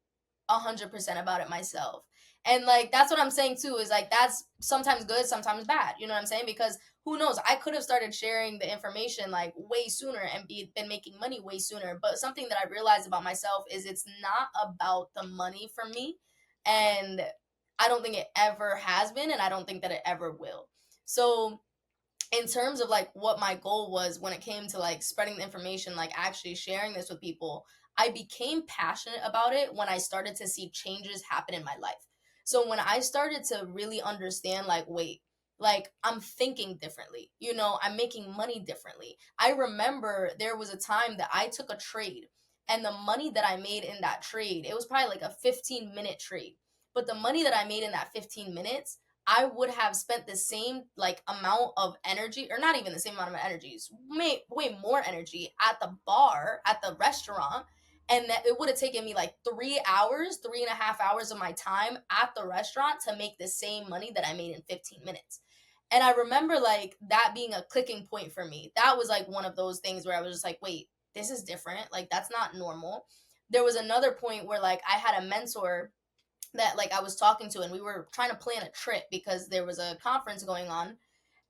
100% about it myself. And like that's what I'm saying too is like that's sometimes good, sometimes bad. You know what I'm saying? Because who knows? I could have started sharing the information like way sooner and been making money way sooner. But something that I realized about myself is it's not about the money for me, and I don't think it ever has been, and I don't think that it ever will. So in terms of like what my goal was when it came to like spreading the information, like actually sharing this with people, I became passionate about it when I started to see changes happen in my life. So when I started to really understand, like, wait, like I'm thinking differently, I'm making money differently. I remember there was a time that I took a trade, and the money that I made in that trade, it was probably like a 15-minute trade. But the money that I made in that 15 minutes, I would have spent the same like amount of energy, or not even the same amount of energy, way more energy at the bar, at the restaurant, and that it would have taken me like 3 hours, 3.5 hours of my time at the restaurant to make the same money that I made in 15 minutes. And I remember like that being a clicking point for me. That was like one of those things where I was just like, wait, this is different. Like that's not normal. There was another point where like I had a mentor that like I was talking to, and we were trying to plan a trip because there was a conference going on.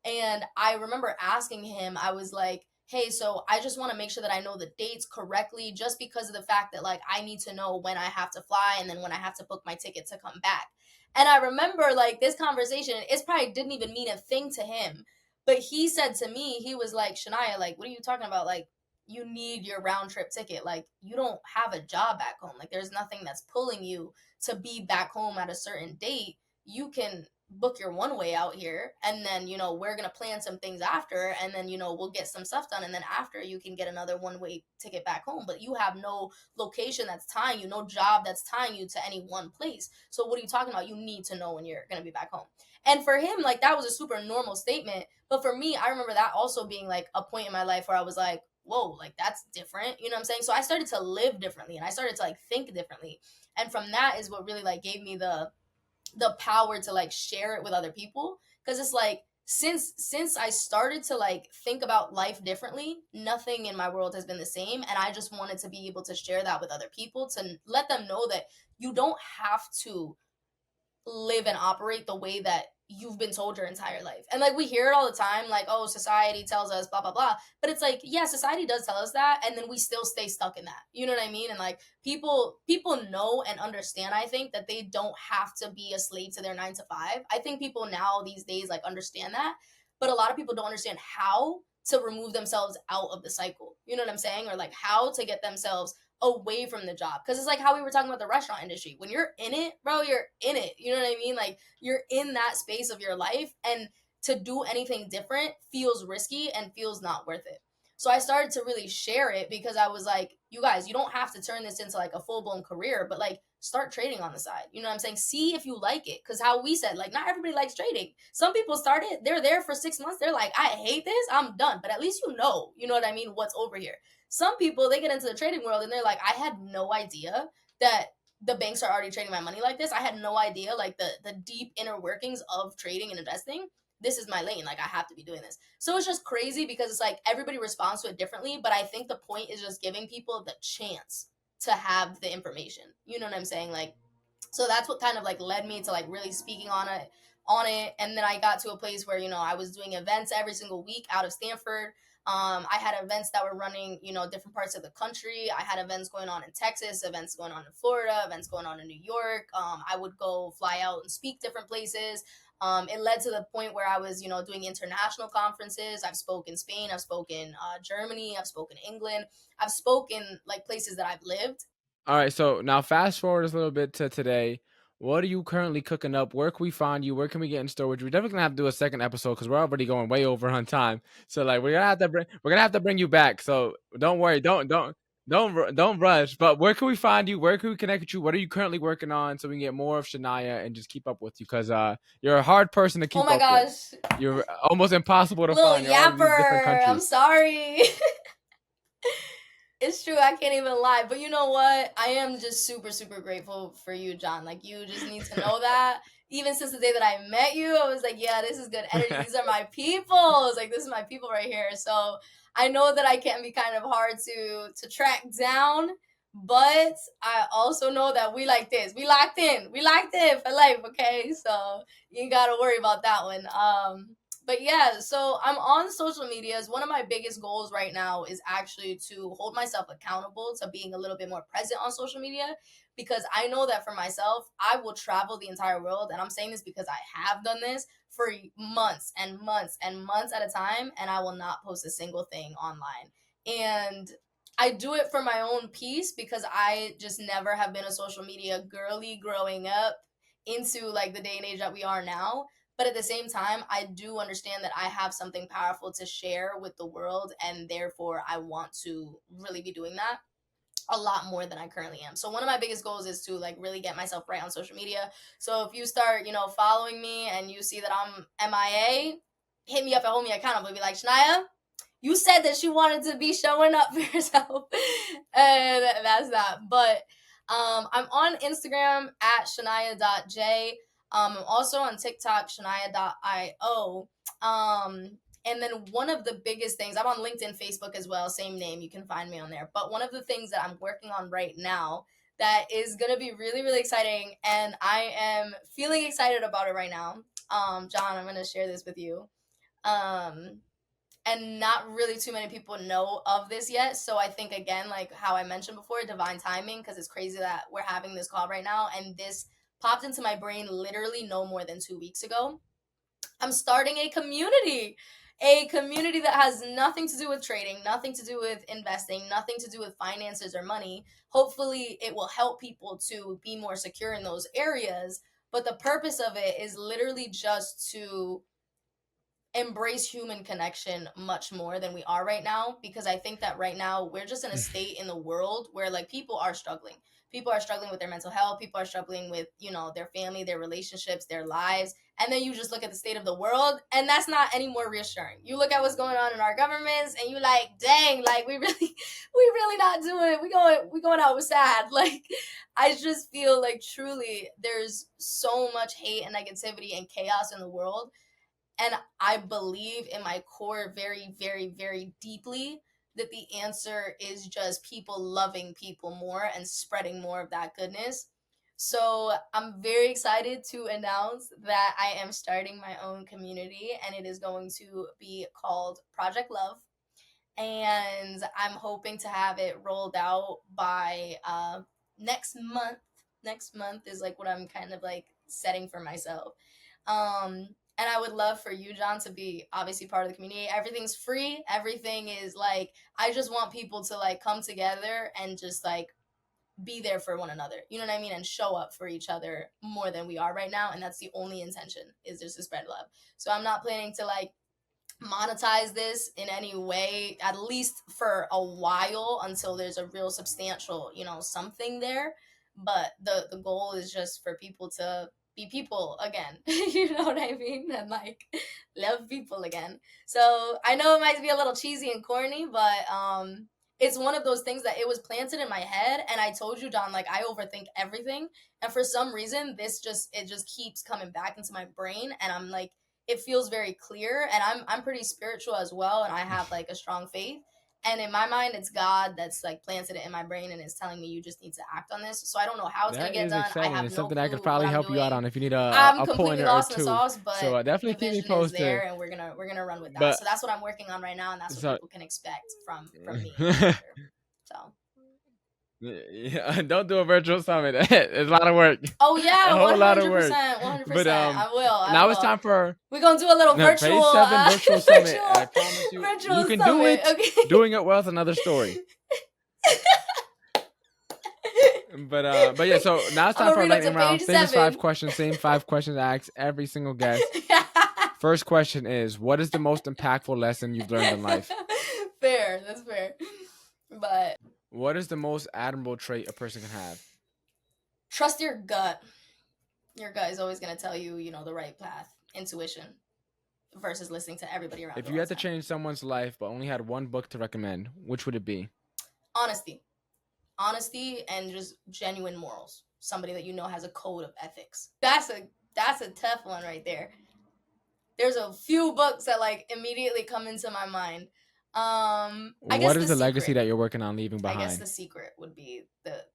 And I remember asking him, I was like, hey, so I just want to make sure that I know the dates correctly, just because of the fact that like I need to know when I have to fly and then when I have to book my ticket to come back. And I remember like this conversation, it probably didn't even mean a thing to him. But he said to me, he was like, Shania, like, what are you talking about? Like, you need your round trip ticket. Like, you don't have a job back home. Like, there's nothing that's pulling you to be back home at a certain date. You can book your one way out here, and then we're gonna plan some things after, and then we'll get some stuff done, and then after you can get another one way ticket back home. But you have no location that's tying you, no job that's tying you to any one place. So what are you talking about? You need to know when you're gonna be back home. And for him, like, that was a super normal statement. But for me, I remember that also being like a point in my life where I was like, whoa, like that's different. You know what I'm saying? So I started to live differently, and I started to like think differently. And from that is what really like gave me the power to like share it with other people, because it's like since I started to like think about life differently, nothing in my world has been the same, and I just wanted to be able to share that with other people, to let them know that you don't have to live and operate the way that you've been told your entire life. And like we hear it all the time, like, oh, society tells us blah blah blah. But it's like, yeah, society does tell us that, and then we still stay stuck in that. You know what I mean? And like people know and understand, I think, that they don't have to be a slave to their 9 to 5. I think people now these days like understand that, but a lot of people don't understand how to remove themselves out of the cycle. You know what I'm saying? Or like how to get themselves away from the job. Because it's like how we were talking about the restaurant industry. When you're in it, bro, you're in it. You know what I mean? Like you're in that space of your life, and to do anything different feels risky and feels not worth it. So I started to really share it because I was like, you guys, you don't have to turn this into like a full-blown career, but like start trading on the side. You know what I'm saying? See if you like it. Cause how we said, like, not everybody likes trading. Some people started, they're there for 6 months. They're like, I hate this, I'm done. But at least you know what I mean, what's over here. Some people, they get into the trading world and they're like, I had no idea that the banks are already trading my money like this. I had no idea like the deep inner workings of trading and investing. This is my lane. Like I have to be doing this. So it's just crazy because it's like everybody responds to it differently. But I think the point is just giving people the chance to have the information. You know what I'm saying? Like, so that's what kind of like led me to like really speaking on it. And then I got to a place where, I was doing events every single week out of Stanford. I had events that were running, different parts of the country. I had events going on in Texas, events going on in Florida, events going on in New York. I would go fly out and speak different places. It led to the point where I was, doing international conferences. I've spoken Spain, I've spoken Germany, I've spoken England, I've spoken like places that I've lived. All right, so now fast forward a little bit to today. What are you currently cooking up? Where can we find you? Where can we get in storage? We're definitely gonna have to do a second episode because we're already going way over on time. So like we're gonna have to bring you back. So don't worry, don't rush. But where can we find you? Where can we connect with you? What are you currently working on so we can get more of Shania and just keep up with you? Because you're a hard person to Oh keep my up with. gosh, You're almost impossible to little find. You're all in these different yapper. I'm countries. sorry. It's true. I can't even lie. But you know what? I am just super, super grateful for you, John. Like, you just need to know that. Even since the day that I met you, I was like, yeah, this is good energy. These are my people. I was like, this is my people right here. So I know that I can be kind of hard to track down. But I also know that we like this. We locked in. We locked in for life, okay? So you ain't gotta worry about that one. But yeah, so I'm on social medias. One of my biggest goals right now is actually to hold myself accountable to being a little bit more present on social media, because I know that for myself, I will travel the entire world. And I'm saying this because I have done this for months and months and months at a time, and I will not post a single thing online. And I do it for my own peace because I just never have been a social media girly growing up into like the day and age that we are now. But at the same time, I do understand that I have something powerful to share with the world, and therefore I want to really be doing that a lot more than I currently am. So one of my biggest goals is to like really get myself right on social media. So if you start, following me and you see that I'm MIA, hit me up and hold me accountable. Be like, Shania, you said that you wanted to be showing up for yourself. And that's that. But I'm on Instagram at Shania.J. I'm also on TikTok, Shania.io. And then one of the biggest things, I'm on LinkedIn, Facebook as well, same name, you can find me on there. But one of the things that I'm working on right now that is going to be really, really exciting, and I am feeling excited about it right now. John, I'm going to share this with you. Um, and not really too many people know of this yet. So I think, again, like how I mentioned before, divine timing, because it's crazy that we're having this call right now. And this popped into my brain literally no more than 2 weeks ago. I'm starting a community that has nothing to do with trading, nothing to do with investing, nothing to do with finances or money. Hopefully, it will help people to be more secure in those areas. But the purpose of it is literally just to embrace human connection much more than we are right now, because I think that right now we're just in a state in the world where like people are struggling. People are struggling with their mental health, people are struggling with, their family, their relationships, their lives. And then you just look at the state of the world and that's not any more reassuring. You look at what's going on in our governments and you like, dang, like we really not doing it. We going out with sad. Like I just feel like truly there's so much hate and negativity and chaos in the world, and I believe in my core very, very, very deeply that the answer is just people loving people more and spreading more of that goodness. So I'm very excited to announce that I am starting my own community, and it is going to be called Project Love. And I'm hoping to have it rolled out by next month. Next month is like what I'm kind of like setting for myself. And I would love for you, John, to be obviously part of the community. Everything's free. Everything is like, I just want people to like come together and just like be there for one another. You know what I mean? And show up for each other more than we are right now. And that's the only intention, is just to spread love. So I'm not planning to like monetize this in any way, at least for a while, until there's a real substantial, something there. But the goal is just for people to be people again. You know what I mean? And like love people again. So I know it might be a little cheesy and corny, but it's one of those things that it was planted in my head. And I told you, Don, like I overthink everything, and for some reason it just keeps coming back into my brain, and I'm like, it feels very clear. And I'm pretty spiritual as well, and I have like a strong faith. And in my mind, it's God that's like planted it in my brain and is telling me you just need to act on this. So I don't know how it's gonna That get is done. I exciting. have It's no something I clue could what probably I'm help you out doing. on if you need I'm a completely pointer or lost in the two. sauce, but So definitely the keep me vision is posted. there, and we're gonna run with that. But So that's what I'm working on right now, and that's what so people can expect from me in the future. So. yeah, don't do a virtual summit. It's a lot of work. Oh A yeah, whole lot of 100%, work. But 100%. I will. I now it's will. time for We're gonna do a little Phase virtual, 7 virtual summit. I promise you, you virtual can do summit. it. Okay. Doing it well is another story. But yeah, so now it's I'm time gonna for a read up to lightning round. page Famous 7. 5 questions, same 5 questions I ask every single guest. First question is, what is the most impactful lesson you've learned in life? Fair, that's fair. But what is the most admirable trait a person can have? Trust your gut. Your gut is always gonna tell you, the right path. Intuition versus listening to everybody around you. If you had to change someone's life but only had one book to recommend, which would it be? Honesty and just genuine morals. Somebody that has a code of ethics. That's a tough one right there. There's a few books that like immediately come into my mind. What is the legacy that you're working on leaving behind? I guess The Secret would be the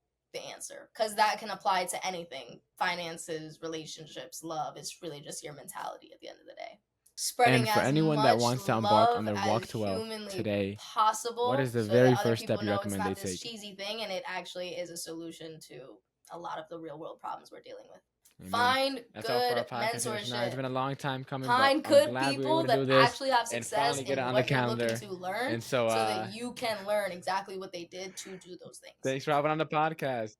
answer, because that can apply to anything: finances, relationships, love. It's really just your mentality at the end of the day. Spreading and for as anyone much that wants to embark on love their walk as to wealth humanly today, possible, what is the so very that other first people step you know it's recommend not they this take? cheesy thing, and it actually is a solution to a lot of the real world problems we're dealing with. Amen. Find That's all for good our podcast here, Shania. mentorship. It's been a long time coming, Find but I'm good glad we were people able to do that this actually have and success finally in get it on the what you're looking calendar. to learn, And so that you can learn exactly what they did to do those things. Thanks for having on the podcast.